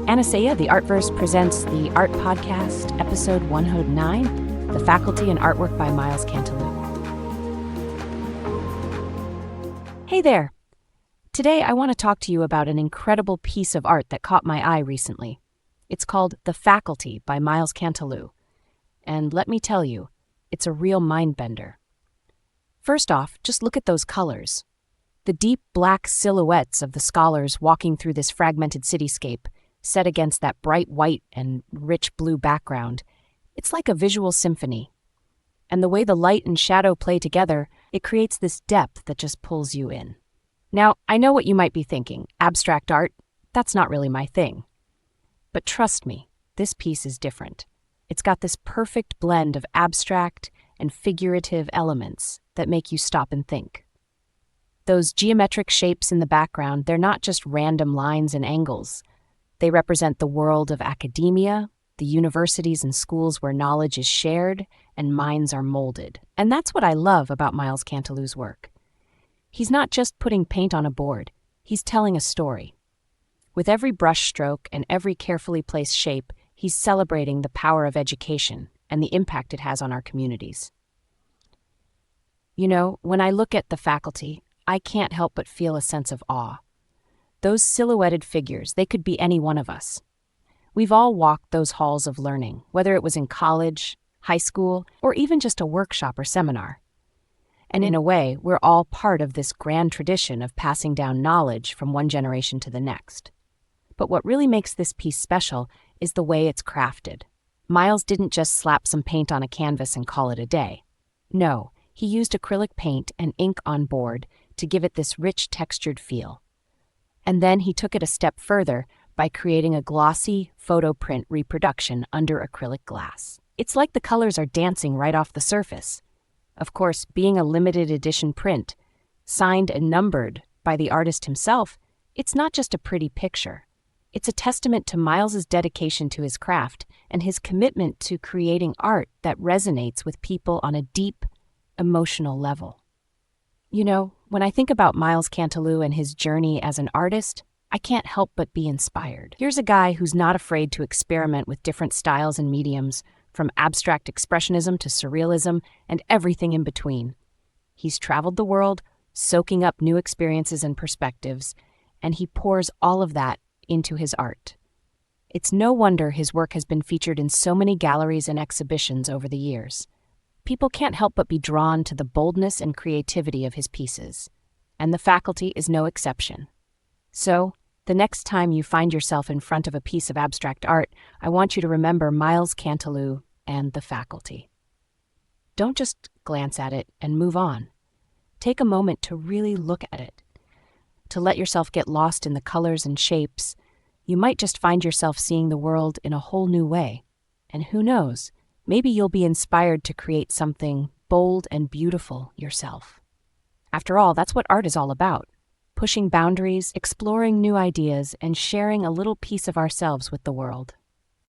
Anastasia, the Artverse, presents the Art Podcast, episode 109, The Faculty and Artwork by Miles Cantelou. Hey there! Today I want to talk to you about an incredible piece of art that caught my eye recently. It's called The Faculty by Miles Cantelou. And let me tell you, it's a real mind-bender. First off, just look at those colors. The deep black silhouettes of the scholars walking through this fragmented cityscape, set against that bright white and rich blue background. It's like a visual symphony. And the way the light and shadow play together, it creates this depth that just pulls you in. Now, I know what you might be thinking. Abstract art? That's not really my thing. But trust me, this piece is different. It's got this perfect blend of abstract and figurative elements that make you stop and think. Those geometric shapes in the background, they're not just random lines and angles. They represent the world of academia, the universities and schools where knowledge is shared and minds are molded. And that's what I love about Miles Cantelou's work. He's not just putting paint on a board, he's telling a story. With every brush stroke and every carefully placed shape, he's celebrating the power of education and the impact it has on our communities. You know, when I look at The Faculty, I can't help but feel a sense of awe. Those silhouetted figures, they could be any one of us. We've all walked those halls of learning, whether it was in college, high school, or even just a workshop or seminar. And in a way, we're all part of this grand tradition of passing down knowledge from one generation to the next. But what really makes this piece special is the way it's crafted. Miles didn't just slap some paint on a canvas and call it a day. No, he used acrylic paint and ink on board to give it this rich textured feel. And then he took it a step further by creating a glossy photo print reproduction under acrylic glass. It's like the colors are dancing right off the surface. Of course, being a limited edition print, signed and numbered by the artist himself, it's not just a pretty picture. It's a testament to Miles's dedication to his craft and his commitment to creating art that resonates with people on a deep, emotional level. You know, when I think about Miles Cantelou and his journey as an artist, I can't help but be inspired. Here's a guy who's not afraid to experiment with different styles and mediums, from abstract expressionism to surrealism and everything in between. He's traveled the world, soaking up new experiences and perspectives, and he pours all of that into his art. It's no wonder his work has been featured in so many galleries and exhibitions over the years. People can't help but be drawn to the boldness and creativity of his pieces, and The Faculty is no exception. So, the next time you find yourself in front of a piece of abstract art, I want you to remember Miles Cantelou and The Faculty. Don't just glance at it and move on. Take a moment to really look at it, to let yourself get lost in the colors and shapes. You might just find yourself seeing the world in a whole new way. And who knows, maybe you'll be inspired to create something bold and beautiful yourself. After all, that's what art is all about. Pushing boundaries, exploring new ideas, and sharing a little piece of ourselves with the world.